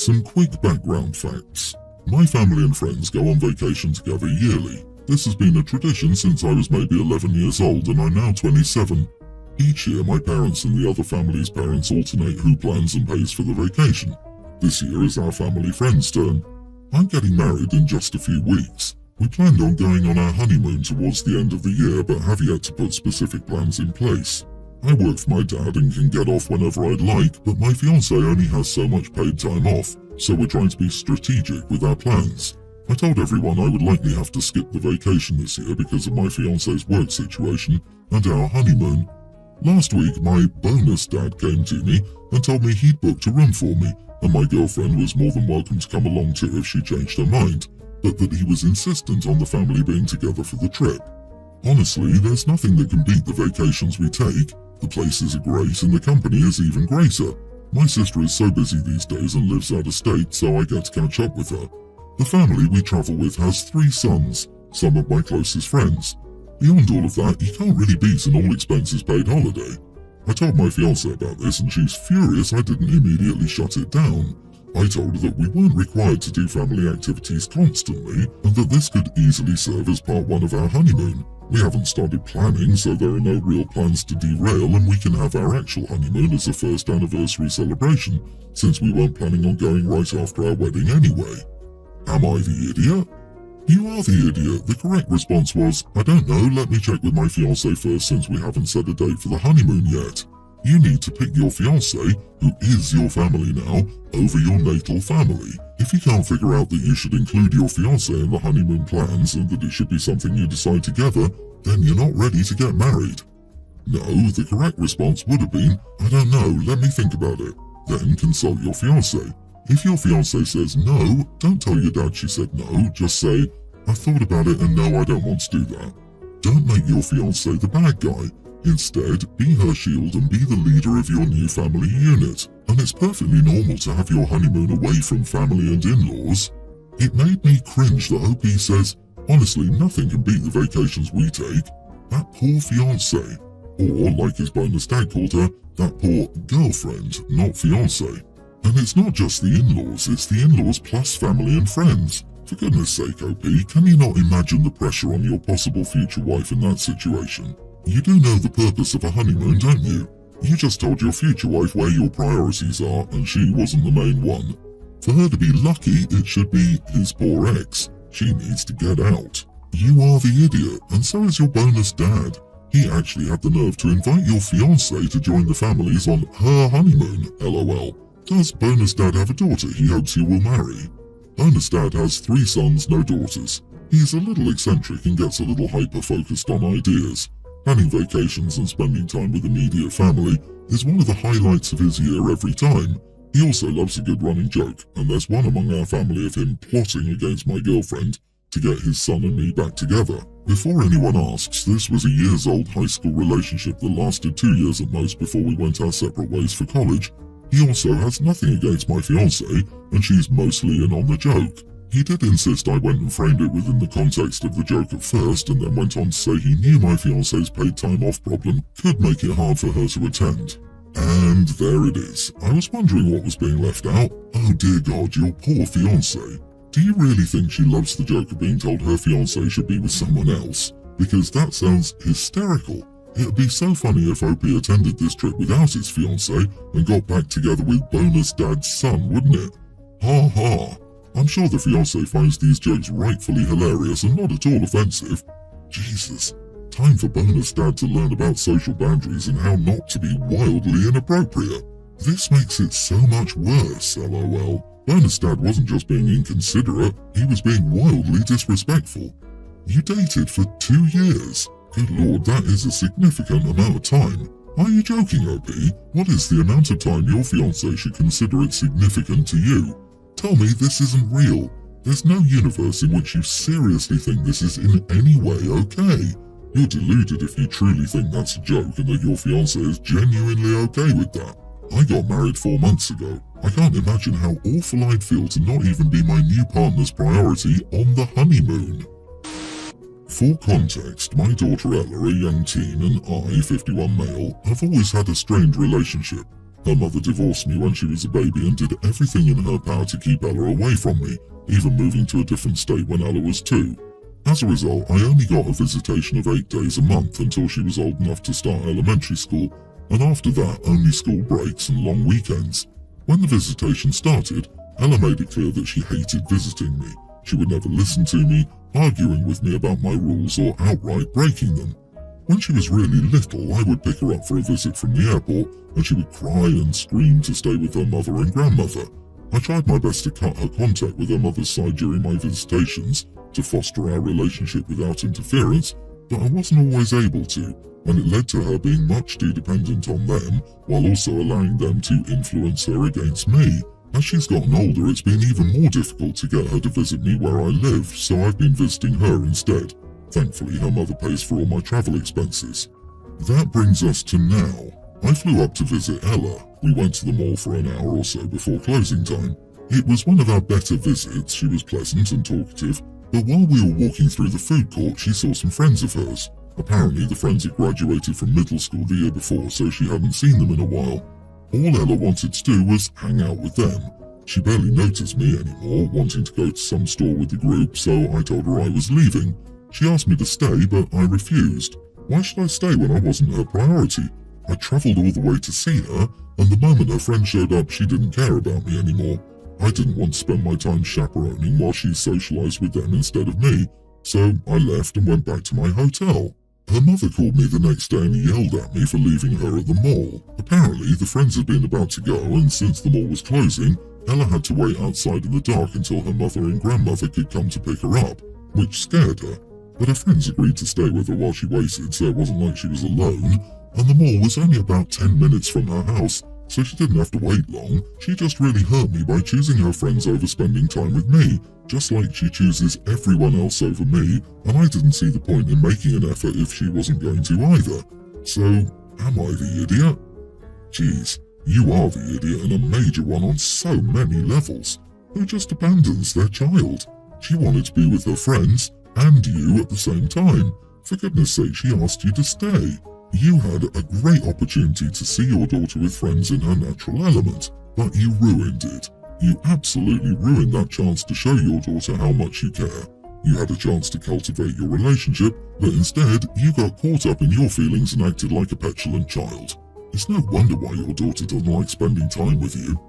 Some quick background facts. My family and friends go on vacation together yearly. This has been a tradition since I was maybe 11 years old and I'm now 27. Each year my parents and the other family's parents alternate who plans and pays for the vacation. This year is our family friend's turn. I'm getting married in just a few weeks. We planned on going on our honeymoon towards the end of the year but have yet to put specific plans in place. I work for my dad and can get off whenever I'd like, but my fiance only has so much paid time off, so we're trying to be strategic with our plans. I told everyone I would likely have to skip the vacation this year because of my fiance's work situation and our honeymoon. Last week, my bonus dad came to me and told me he'd booked a room for me, and my girlfriend was more than welcome to come along too if she changed her mind, but that he was insistent on the family being together for the trip. Honestly, there's nothing that can beat the vacations we take. The places are great and the company is even greater. My sister is so busy these days and lives out of state, so I get to catch up with her. The family we travel with has 3 sons, some of my closest friends. Beyond all of that, you can't really beat an all-expenses paid holiday. I told my fiancée about this and she's furious I didn't immediately shut it down. I told her that we weren't required to do family activities constantly and that this could easily serve as part 1 of our honeymoon. We haven't started planning, so there are no real plans to derail, and we can have our actual honeymoon as a first anniversary celebration, since we weren't planning on going right after our wedding anyway. Am I the idiot? You are the idiot. The correct response was, I don't know, let me check with my fiancé first since we haven't set a date for the honeymoon yet. You need to pick your fiancé, who is your family now, over your natal family. If you can't figure out that you should include your fiancé in the honeymoon plans and that it should be something you decide together, then you're not ready to get married. No, the correct response would have been, I don't know, let me think about it. Then consult your fiancé. If your fiancé says no, don't tell your dad she said no, just say, I thought about it and no, I don't want to do that. Don't make your fiancé the bad guy. Instead, be her shield and be the leader of your new family unit. And it's perfectly normal to have your honeymoon away from family and in-laws. It made me cringe that OP says, honestly, nothing can beat the vacations we take. That poor fiancé. Or, like his bonus dad called her, that poor girlfriend, not fiancé. And it's not just the in-laws, it's the in-laws plus family and friends. For goodness sake, OP, can you not imagine the pressure on your possible future wife in that situation? You do know the purpose of a honeymoon, don't you? You just told your future wife where your priorities are, and she wasn't the main one. For her to be lucky, it should be his poor ex. She needs to get out. You are the idiot, and so is your bonus dad. He actually had the nerve to invite your fiancé to join the families on her honeymoon, LOL. Does bonus dad have a daughter he hopes you will marry? Bonus dad has 3 sons, no daughters. He's a little eccentric and gets a little hyper-focused on ideas. Planning vacations and spending time with immediate family is one of the highlights of his year every time. He also loves a good running joke, and there's one among our family of him plotting against my girlfriend to get his son and me back together. Before anyone asks, this was a years-old high school relationship that lasted 2 years at most before we went our separate ways for college. He also has nothing against my fiancée, and she's mostly in on the joke. He did insist I went and framed it within the context of the joke at first, and then went on to say he knew my fiancé's paid time off problem could make it hard for her to attend. And there it is. I was wondering what was being left out. Oh dear God, your poor fiancé. Do you really think she loves the joke of being told her fiancé should be with someone else? Because that sounds hysterical. It'd be so funny if OP attended this trip without his fiancé and got back together with bonus dad's son, wouldn't it? Ha ha. I'm sure the fiancé finds these jokes rightfully hilarious and not at all offensive. Jesus, time for bonus dad to learn about social boundaries and how not to be wildly inappropriate. This makes it so much worse, LOL. Bonus dad wasn't just being inconsiderate, he was being wildly disrespectful. You dated for 2 years. Good lord, that is a significant amount of time. Are you joking, OP? What is the amount of time your fiancé should consider it significant to you? Tell me this isn't real. There's no universe in which you seriously think this is in any way okay. You're deluded if you truly think that's a joke and that your fiancé is genuinely okay with that. I got married 4 months ago. I can't imagine how awful I'd feel to not even be my new partner's priority on the honeymoon. For context, my daughter Ella, a young teen, and I, 51 male, have always had a strained relationship. Her mother divorced me when she was a baby and did everything in her power to keep Ella away from me, even moving to a different state when Ella was 2. As a result, I only got a visitation of 8 days a month until she was old enough to start elementary school, and after that only school breaks and long weekends. When the visitation started, Ella made it clear that she hated visiting me. She would never listen to me, arguing with me about my rules or outright breaking them. When she was really little, I would pick her up for a visit from the airport, and she would cry and scream to stay with her mother and grandmother. I tried my best to cut her contact with her mother's side during my visitations, to foster our relationship without interference, but I wasn't always able to, and it led to her being much too dependent on them, while also allowing them to influence her against me. As she's gotten older, it's been even more difficult to get her to visit me where I live, so I've been visiting her instead. Thankfully, her mother pays for all my travel expenses. That brings us to now. I flew up to visit Ella. We went to the mall for an hour or so before closing time. It was one of our better visits. She was pleasant and talkative, but while we were walking through the food court, she saw some friends of hers. Apparently, the friends had graduated from middle school the year before, so she hadn't seen them in a while. All Ella wanted to do was hang out with them. She barely noticed me anymore, wanting to go to some store with the group, so I told her I was leaving. She asked me to stay, but I refused. Why should I stay when I wasn't her priority? I travelled all the way to see her, and the moment her friend showed up, she didn't care about me anymore. I didn't want to spend my time chaperoning while she socialised with them instead of me, so I left and went back to my hotel. Her mother called me the next day and yelled at me for leaving her at the mall. Apparently, the friends had been about to go, and since the mall was closing, Ella had to wait outside in the dark until her mother and grandmother could come to pick her up, which scared her. But her friends agreed to stay with her while she waited, so it wasn't like she was alone, and the mall was only about 10 minutes from her house, so she didn't have to wait long. She just really hurt me by choosing her friends over spending time with me, just like she chooses everyone else over me, and I didn't see the point in making an effort if she wasn't going to either. So, am I the idiot? Geez, you are the idiot, and a major one on so many levels. Who just abandons their child? She wanted to be with her friends, and you at the same time. For goodness sake, she asked you to stay. You had a great opportunity to see your daughter with friends in her natural element, but you ruined it. You absolutely ruined that chance to show your daughter how much you care. You had a chance to cultivate your relationship, but instead, you got caught up in your feelings and acted like a petulant child. It's no wonder why your daughter doesn't like spending time with you.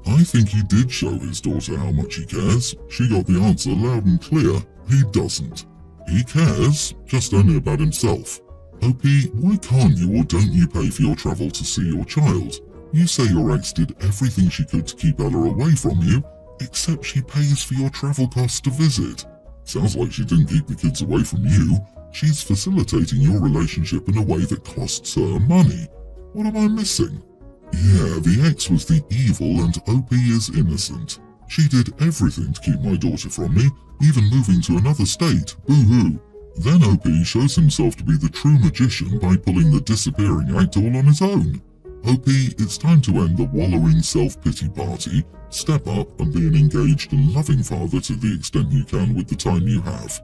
I think he did show his daughter how much he cares. She got the answer loud and clear. He doesn't. He cares, just only about himself. OP, why can't you or don't you pay for your travel to see your child? You say your ex did everything she could to keep Ella away from you, except she pays for your travel costs to visit. Sounds like she didn't keep the kids away from you. She's facilitating your relationship in a way that costs her money. What am I missing? Yeah, the ex was the evil and OP is innocent. She did everything to keep my daughter from me, even moving to another state. Boo-hoo. Then OP shows himself to be the true magician by pulling the disappearing act all on his own. OP, it's time to end the wallowing self-pity party, step up and be an engaged and loving father to the extent you can with the time you have.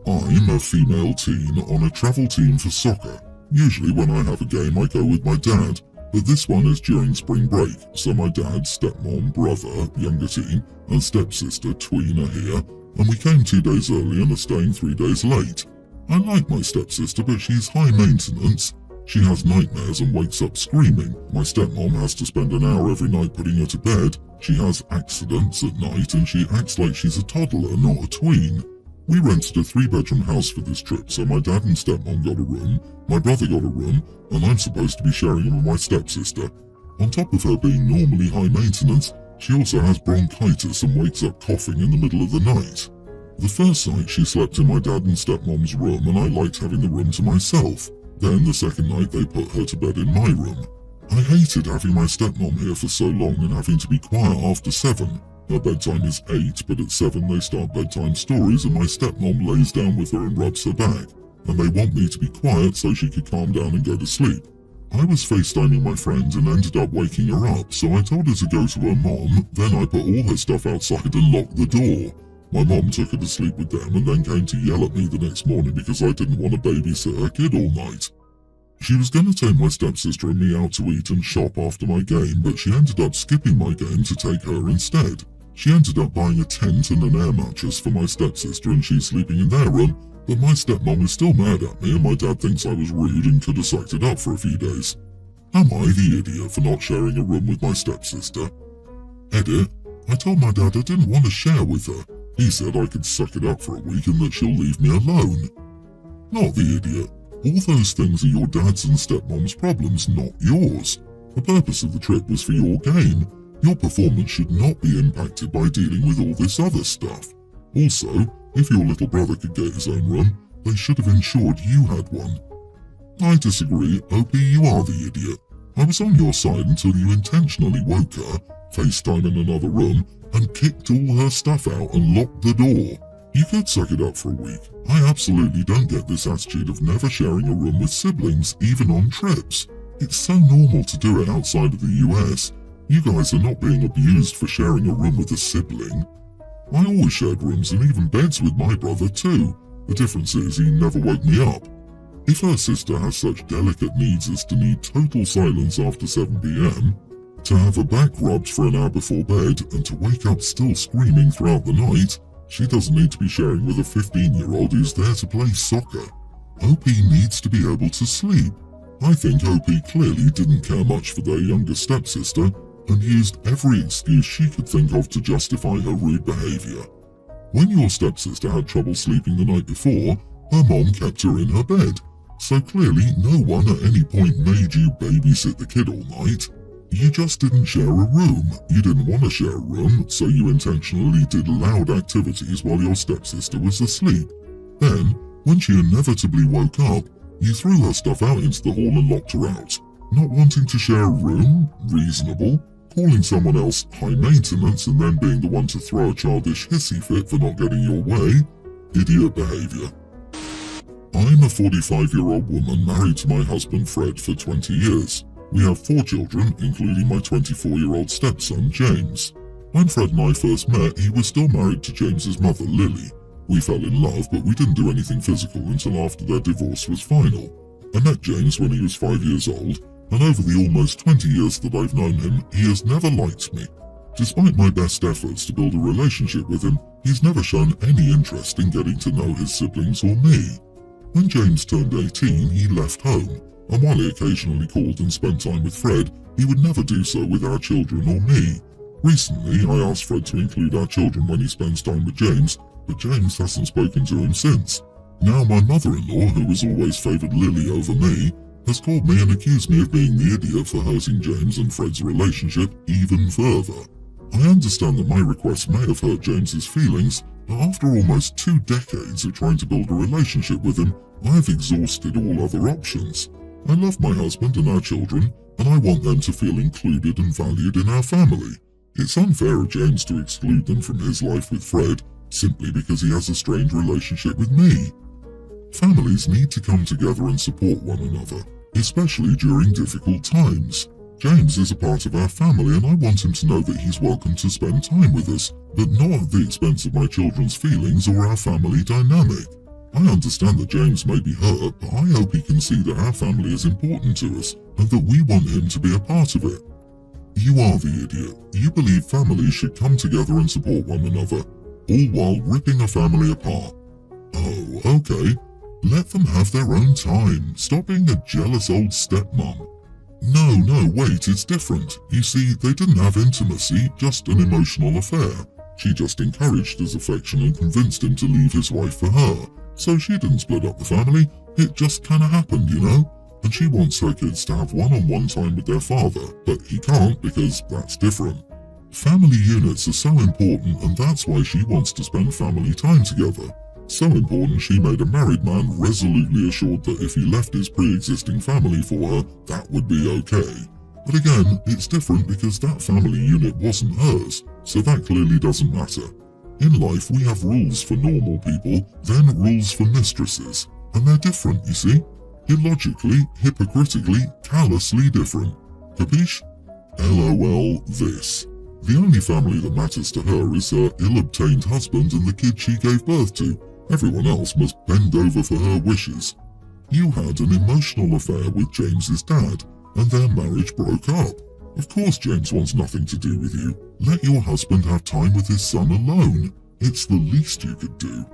I'm a female teen on a travel team for soccer. Usually when I have a game I go with my dad, but this one is during spring break, so my dad, stepmom, brother, younger teen, and stepsister, tween, are here, and we came 2 days early and are staying 3 days late. I like my stepsister, but she's high maintenance. She has nightmares and wakes up screaming. My stepmom has to spend an hour every night putting her to bed. She has accidents at night and she acts like she's a toddler, not a tween. We rented a 3-bedroom house for this trip, so my dad and stepmom got a room, my brother got a room, and I'm supposed to be sharing it with my stepsister. On top of her being normally high maintenance, she also has bronchitis and wakes up coughing in the middle of the night. The first night she slept in my dad and stepmom's room and I liked having the room to myself. Then the second night they put her to bed in my room. I hated having my stepmom here for so long and having to be quiet after 7. Her bedtime is 8, but at 7 they start bedtime stories and my stepmom lays down with her and rubs her back. And they want me to be quiet so she could calm down and go to sleep. I was FaceTiming my friend and ended up waking her up, so I told her to go to her mom, then I put all her stuff outside and locked the door. My mom took her to sleep with them and then came to yell at me the next morning because I didn't want to babysit her kid all night. She was going to take my stepsister and me out to eat and shop after my game, but she ended up skipping my game to take her instead. She ended up buying a tent and an air mattress for my stepsister and she's sleeping in their room, but my stepmom is still mad at me and my dad thinks I was rude and could have sucked it up for a few days. Am I the idiot for not sharing a room with my stepsister? Edit. I told my dad I didn't want to share with her. He said I could suck it up for a week and that she'll leave me alone. Not the idiot. All those things are your dad's and stepmom's problems, not yours. The purpose of the trip was for your game. Your performance should not be impacted by dealing with all this other stuff. Also, if your little brother could get his own room, they should have ensured you had one. I disagree, OP, you are the idiot. I was on your side until you intentionally woke her, FaceTime in another room, and kicked all her stuff out and locked the door. You could suck it up for a week. I absolutely don't get this attitude of never sharing a room with siblings, even on trips. It's so normal to do it outside of the US. You guys are not being abused for sharing a room with a sibling. I always shared rooms and even beds with my brother too. The difference is he never woke me up. If her sister has such delicate needs as to need total silence after 7 PM, to have her back rubbed for an hour before bed, and to wake up still screaming throughout the night, she doesn't need to be sharing with a 15-year-old who's there to play soccer. OP needs to be able to sleep. I think OP clearly didn't care much for their younger stepsister and used every excuse she could think of to justify her rude behavior. When your stepsister had trouble sleeping the night before, her mom kept her in her bed, so clearly no one at any point made you babysit the kid all night. You just didn't share a room. You didn't want to share a room, so you intentionally did loud activities while your stepsister was asleep. Then, when she inevitably woke up, you threw her stuff out into the hall and locked her out. Not wanting to share a room? Reasonable. Calling someone else high maintenance and then being the one to throw a childish hissy fit for not getting your way? Idiot behavior. I'm a 45-year-old woman married to my husband Fred for 20 years. We have 4 children, including my 24-year-old stepson, James. When Fred and I first met, he was still married to James's mother, Lily. We fell in love, but we didn't do anything physical until after their divorce was final. I met James when he was 5 years old, and over the almost 20 years that I've known him, he has never liked me. Despite my best efforts to build a relationship with him, he's never shown any interest in getting to know his siblings or me. When James turned 18, he left home, and while he occasionally called and spent time with Fred, he would never do so with our children or me. Recently, I asked Fred to include our children when he spends time with James, but James hasn't spoken to him since. Now my mother-in-law, who has always favoured Lily over me, has called me and accused me of being the idiot for hurting James and Fred's relationship even further. I understand that my request may have hurt James's feelings, but after almost 2 decades of trying to build a relationship with him, I have exhausted all other options. I love my husband and our children, and I want them to feel included and valued in our family. It's unfair of James to exclude them from his life with Fred, simply because he has a strained relationship with me. Families need to come together and support one another, especially during difficult times. James is a part of our family and I want him to know that he's welcome to spend time with us, but not at the expense of my children's feelings or our family dynamic. I understand that James may be hurt, but I hope he can see that our family is important to us and that we want him to be a part of it. You are the idiot. You believe families should come together and support one another, all while ripping a family apart. Oh, okay. Let them have their own time. Stop being a jealous old stepmom. No, wait, it's different. You see, they didn't have intimacy, just an emotional affair. She just encouraged his affection and convinced him to leave his wife for her. So she didn't split up the family, it just kinda happened, you know? And she wants her kids to have one-on-one time with their father, but he can't because that's different. Family units are so important and that's why she wants to spend family time together. So important she made a married man resolutely assured that if he left his pre-existing family for her, that would be okay. But again, it's different because that family unit wasn't hers, so that clearly doesn't matter. In life, we have rules for normal people, then rules for mistresses. And they're different, you see? Illogically, hypocritically, callously different. Capiche? LOL this. The only family that matters to her is her ill-obtained husband and the kid she gave birth to. Everyone else must bend over for her wishes. You had an emotional affair with James's dad, and their marriage broke up. Of course James wants nothing to do with you. Let your husband have time with his son alone. It's the least you could do.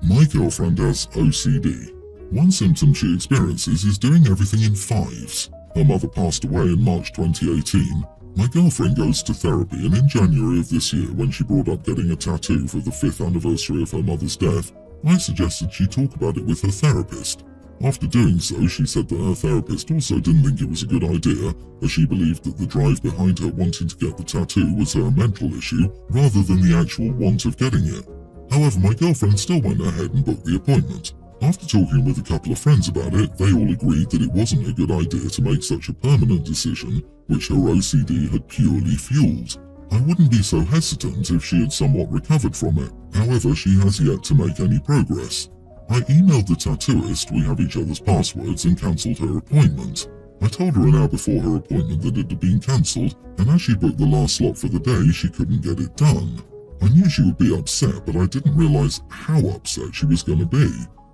My girlfriend has OCD. One symptom she experiences is doing everything in fives. Her mother passed away in March 2018. My girlfriend goes to therapy, and in January of this year, when she brought up getting a tattoo for the 5th anniversary of her mother's death, I suggested she talk about it with her therapist. After doing so, she said that her therapist also didn't think it was a good idea, as she believed that the drive behind her wanting to get the tattoo was her mental issue, rather than the actual want of getting it. However, my girlfriend still went ahead and booked the appointment. After talking with a couple of friends about it, they all agreed that it wasn't a good idea to make such a permanent decision, which her OCD had purely fueled. I wouldn't be so hesitant if she had somewhat recovered from it. However, she has yet to make any progress. I emailed the tattooist, we have each other's passwords, and cancelled her appointment. I told her an hour before her appointment that it had been cancelled, and as she booked the last slot for the day, she couldn't get it done. I knew she would be upset, but I didn't realise how upset she was going to be.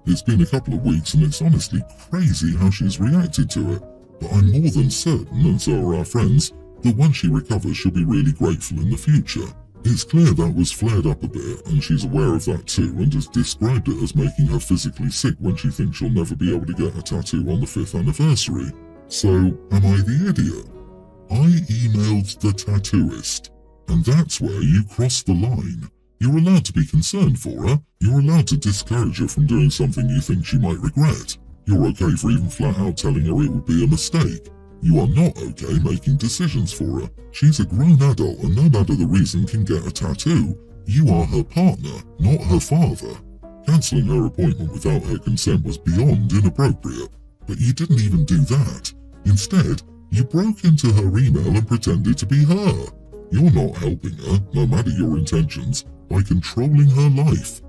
It's been a couple of weeks, and it's honestly crazy how she's reacted to it. But I'm more than certain, and so are our friends, that once she recovers she'll be really grateful in the future. It's clear that was flared up a bit, and she's aware of that too, and has described it as making her physically sick when she thinks she'll never be able to get a tattoo on the 5th anniversary. So, am I the idiot? I emailed the tattooist, and that's where you cross the line. You're allowed to be concerned for her. You're allowed to discourage her from doing something you think she might regret. You're okay for even flat out telling her it would be a mistake. You are not okay making decisions for her. She's a grown adult and no matter the reason can get a tattoo. You are her partner, not her father. Cancelling her appointment without her consent was beyond inappropriate. But you didn't even do that. Instead, you broke into her email and pretended to be her. You're not helping her, no matter your intentions, by controlling her life.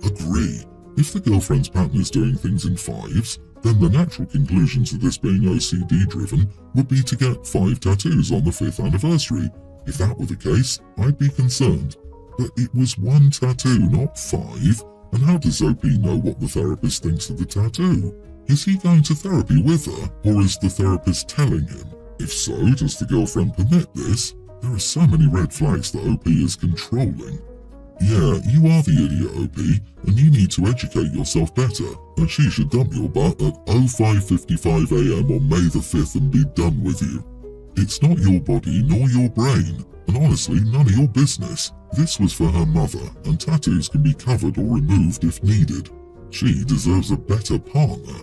Agree. If the girlfriend's pattern is doing things in fives, then the natural conclusion to this being OCD driven would be to get 5 tattoos on the 5th anniversary. If that were the case, I'd be concerned. But it was 1 tattoo, not 5, and how does OP know what the therapist thinks of the tattoo? Is he going to therapy with her, or is the therapist telling him? If so, does the girlfriend permit this? There are so many red flags that OP is controlling. Yeah, you are the idiot, OP, and you need to educate yourself better, and she should dump your butt at 05:55 AM on May the 5th and be done with you. It's not your body nor your brain, and honestly none of your business. This was for her mother, and tattoos can be covered or removed if needed. She deserves a better partner.